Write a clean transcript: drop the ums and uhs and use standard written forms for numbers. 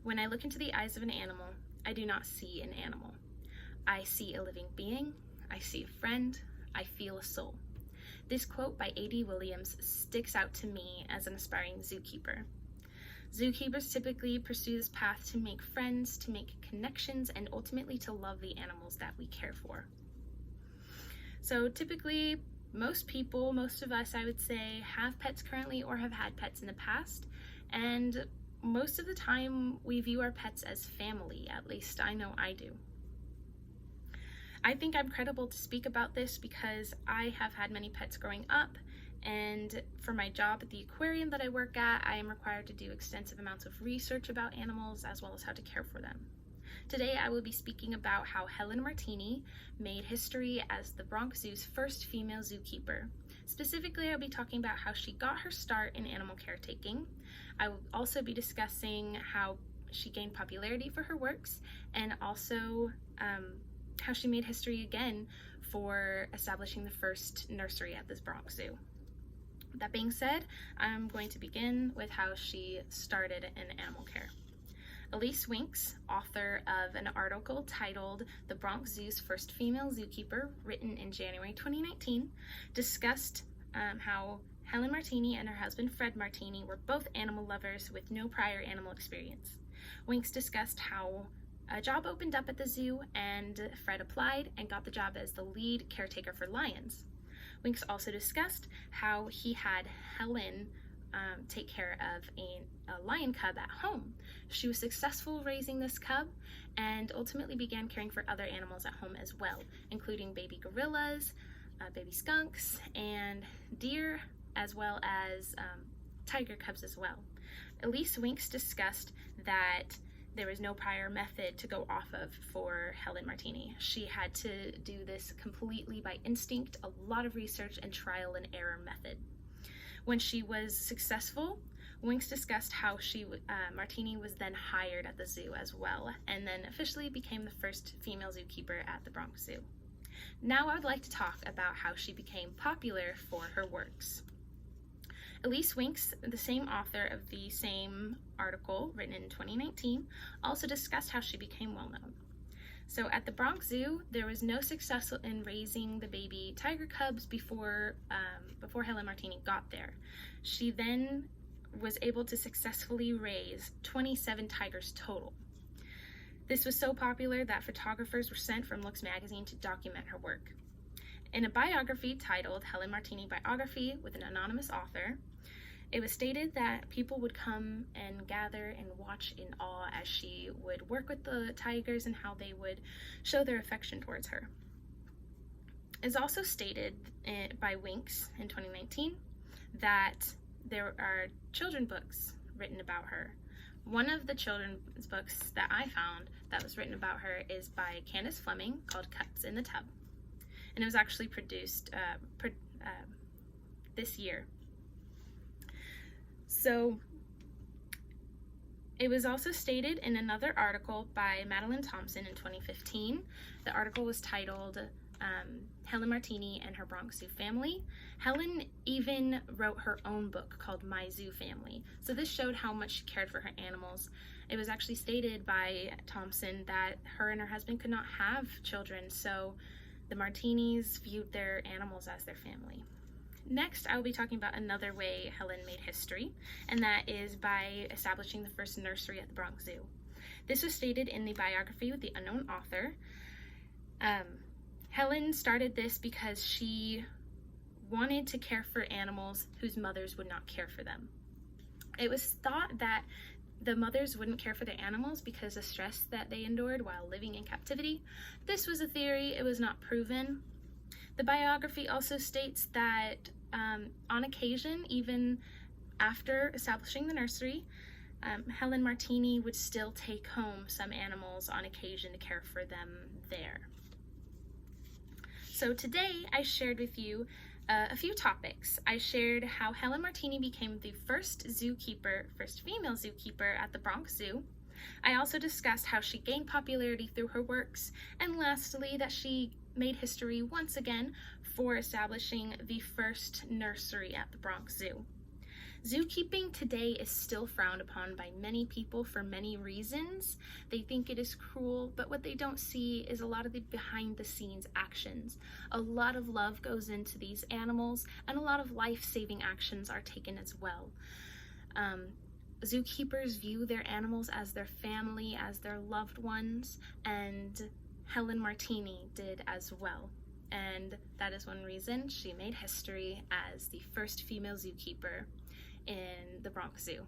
When I look into the eyes of an animal, I do not see an animal. I see a living being, I see a friend, I feel a soul. This quote by A.D. Williams sticks out to me as an aspiring zookeeper. Zookeepers typically pursue this path to make friends, to make connections, and ultimately to love the animals that we care for. So typically, most of us, I would say, have pets currently or have had pets in the past, and most of the time we view our pets as family. At least I know I do. I think I'm credible to speak about this because I have had many pets growing up, and for my job at the aquarium that I work at, I am required to do extensive amounts of research about animals as well as how to care for them. Today I will be speaking about how Helen Martini made history as the Bronx Zoo's first female zookeeper. Specifically, I'll be talking about how she got her start in animal caretaking. I will also be discussing how she gained popularity for her works, and also how she made history again for establishing the first nursery at this Bronx Zoo. That being said, I'm going to begin with how she started in animal care. Elise Winks, author of an article titled "The Bronx Zoo's First Female Zookeeper," written in January 2019, discussed how Helen Martini and her husband Fred Martini were both animal lovers with no prior animal experience. Winks discussed how a job opened up at the zoo and Fred applied and got the job as the lead caretaker for lions. Winks also discussed how he had Helen take care of a lion cub at home. She was successful raising this cub and ultimately began caring for other animals at home as well, including baby gorillas, baby skunks, and deer, as well as tiger cubs as well. Elise Winks discussed that there was no prior method to go off of for Helen Martini. She had to do this completely by instinct, a lot of research and trial and error method. When she was successful, Winks discussed how Martini was then hired at the zoo as well, and then officially became the first female zookeeper at the Bronx Zoo. Now I would like to talk about how she became popular for her works. Elise Winks, the same author of the same article written in 2019, also discussed how she became well known. So at the Bronx Zoo, there was no success in raising the baby tiger cubs before Helen Martini got there. She then was able to successfully raise 27 tigers total. This was so popular that photographers were sent from Looks magazine to document her work. In a biography titled Helen Martini Biography with an anonymous author, it was stated that people would come and gather and watch in awe as she would work with the tigers and how they would show their affection towards her. It's also stated by Winks in 2019 that there are children's books written about her. One of the children's books that I found that was written about her is by Candace Fleming, called Cubs in the Tub. And it was actually produced this year. So it was also stated in another article by Madeline Thompson in 2015. The article was titled Helen Martini and Her Bronx Zoo Family. Helen even wrote her own book called My Zoo Family. So this showed how much she cared for her animals. It was actually stated by Thompson that her and her husband could not have children, so the Martinis viewed their animals as their family. Next, I will be talking about another way Helen made history, and that is by establishing the first nursery at the Bronx Zoo. This was stated in the biography with the unknown author. Helen started this because she wanted to care for animals whose mothers would not care for them. It was thought that the mothers wouldn't care for their animals because of stress that they endured while living in captivity. This was a theory, it was not proven. The biography also states that on occasion, even after establishing the nursery, Helen Martini would still take home some animals on occasion to care for them there. So today I shared with you a few topics. I shared how Helen Martini became the first female zookeeper at the Bronx Zoo. I also discussed how she gained popularity through her works, and lastly, that she made history once again for establishing the first nursery at the Bronx Zoo. Zookeeping today is still frowned upon by many people for many reasons. They think it is cruel, but what they don't see is a lot of the behind the scenes actions. A lot of love goes into these animals, and a lot of life-saving actions are taken as well. Zookeepers view their animals as their family, as their loved ones, and Helen Martini did as well. And that is one reason she made history as the first female zookeeper in the Bronx Zoo.